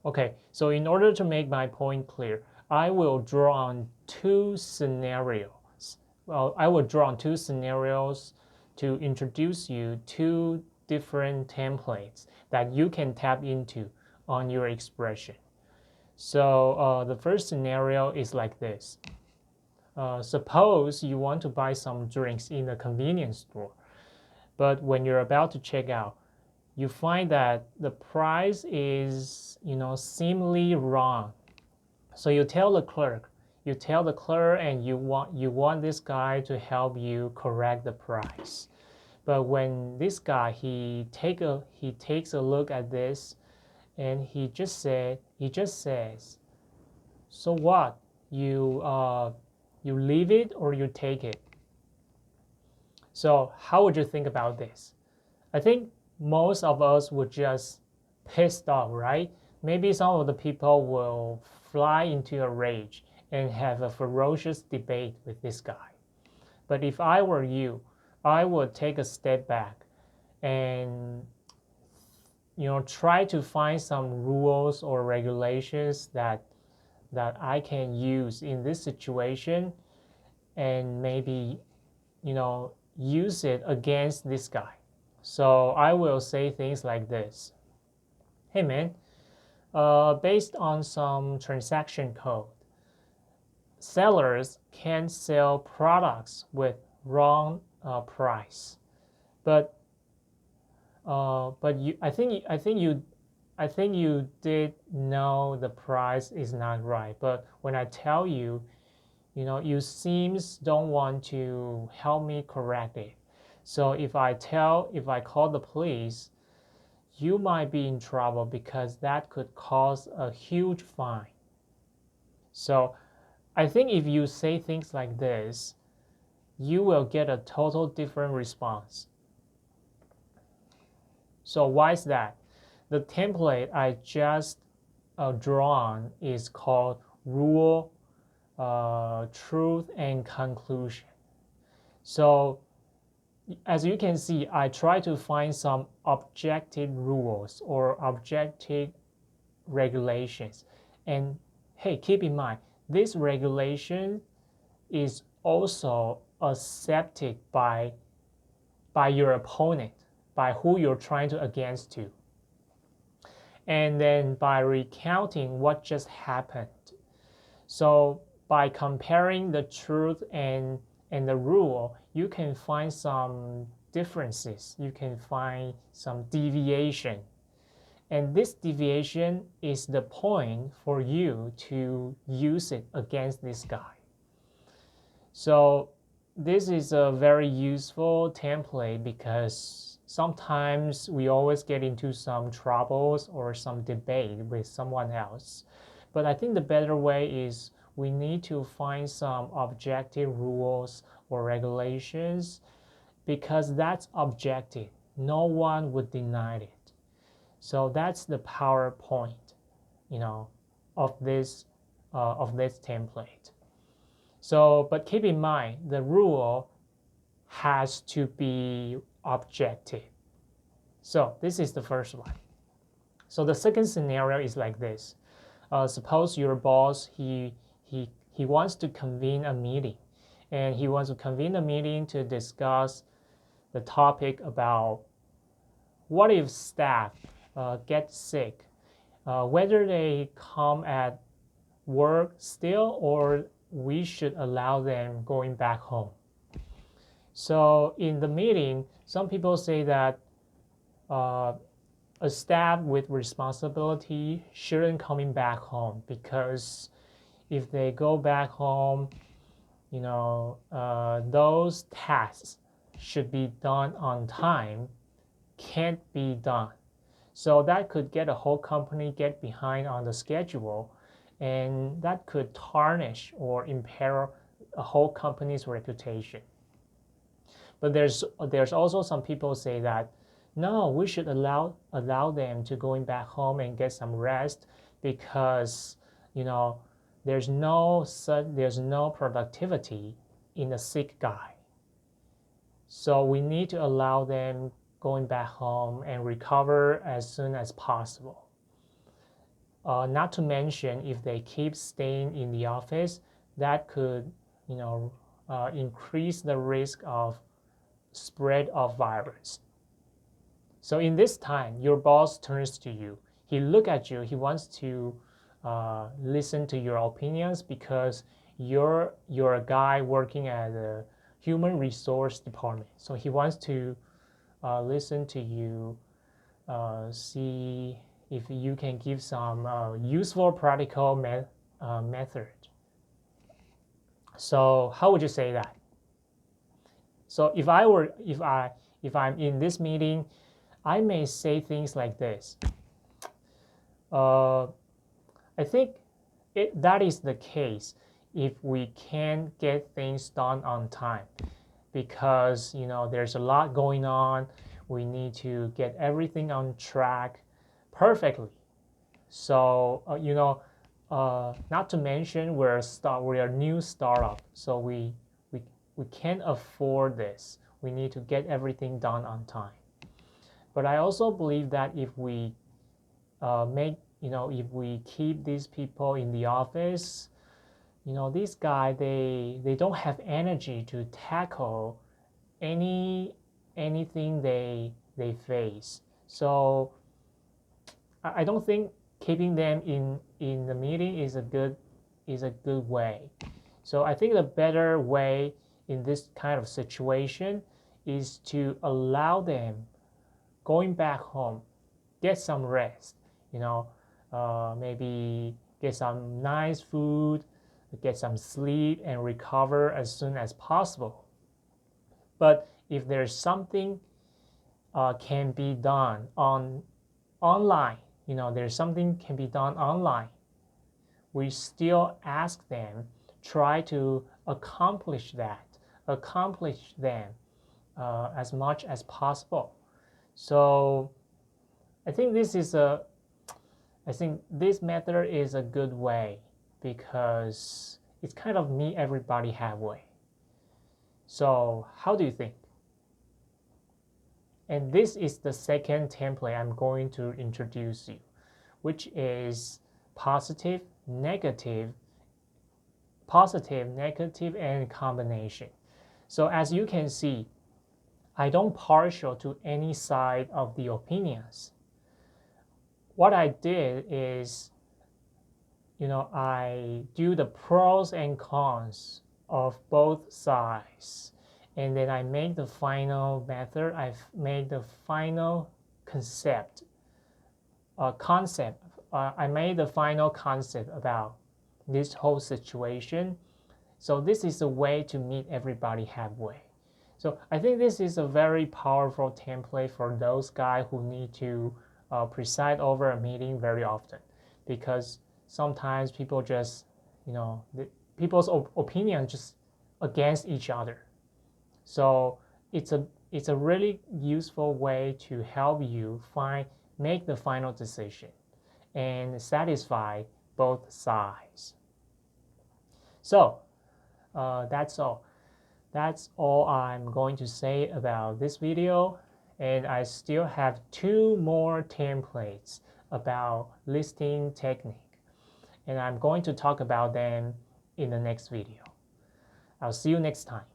Okay, so in order to make my point clear, I will draw on two scenarios. Well, I will draw on two scenarios to introduce you two different templates that you can tap into on your expression. So the first scenario is like this. Suppose you want to buy some drinks in a convenience store, but when you're about to check out, you find that the price is, seemingly wrong. So you tell the clerk, and you want this guy to help you correct the price. But when this guy he takes a look at this, and he just says, so what? You leave it or you take it? So how would you think about this? I think most of us would just pissed off, right? Maybe some of the people will fly into a rage and have a ferocious debate with this guy. But if I were you, I would take a step back and try to find some rules or regulations that I can use in this situation, and maybe use it against this guy. So I will say things like this. Hey man, based on some transaction code, sellers can sell products with wrong price. But I think you did know the price is not right. But when I tell you, you seems don't want to help me correct it. So if I call the police, you might be in trouble because that could cause a huge fine. So I think if you say things like this, you will get a total different response. So why is that? The template I just drawn is called rule, truth, and conclusion. So as you can see, I try to find some objective rules or objective regulations. And hey, keep in mind, this regulation is also accepted by your opponent, by who you're trying to against to. And then by recounting what just happened. So by comparing the truth and the rule, you can find some differences. You can find some deviation. And this deviation is the point for you to use it against this guy. So this is a very useful template because sometimes we always get into some troubles or some debate with someone else. But I think the better way is we need to find some objective rules or regulations because that's objective. No one would deny it. So that's the PowerPoint, of this template. So, but keep in mind, the rule has to be objective. So this is the first one. So the second scenario is like this. Suppose your boss, he wants to convene a meeting, and he wants to convene a meeting to discuss the topic about what if staff get sick, whether they come at work still or we should allow them going back home. So in the meeting, some people say that uh, a staff with responsibility shouldn't coming back home because if they go back home, those tasks should be done on time, can't be done. So that could get a whole company get behind on the schedule, and that could tarnish or impair a whole company's reputation. But there's also some people say that no, we should allow them to going back home and get some rest because you know there's no productivity in a sick guy. So we need to allow them going back home and recover as soon as possible. Not to mention, if they keep staying in the office, that could, increase the risk of spread of virus. So in this time, your boss turns to you. He look at you. He wants to listen to your opinions because you're a guy working at a human resource department. So he wants to listen to you, see if you can give some useful practical method. So how would you say that? So if I'm in this meeting, I may say things like this. I think that is the case if we can't get things done on time, because there's a lot going on. We need to get everything on track perfectly. So not to mention we're a new startup, so we can't afford this. We need to get everything done on time. But I also believe that if we if we keep these people in the office, these guys, they don't have energy to tackle anything they face. So I don't think keeping them in the meeting is a good way. So I think the better way in this kind of situation is to allow them going back home, get some rest, maybe get some nice food, get some sleep, and recover as soon as possible. But if there's something can be done online, there's something can be done online, we still ask them try to accomplish them as much as possible. So I think this method is a good way because it's kind of meet everybody halfway. So how do you think? And this is the second template I'm going to introduce you, which is positive, negative, and combination. So as you can see, I don't partial to any side of the opinions. What I did is, I do the pros and cons of both sides. And then I make the final method. I've made the final concept. I made the final concept about this whole situation. So this is a way to meet everybody halfway. So I think this is a very powerful template for those guys who need to preside over a meeting very often, because sometimes people just, people's opinion just against each other. So it's a really useful way to help you make the final decision and satisfy both sides. So that's all. That's all I'm going to say about this video. And I still have 2 more templates about listing technique. And I'm going to talk about them in the next video. I'll see you next time.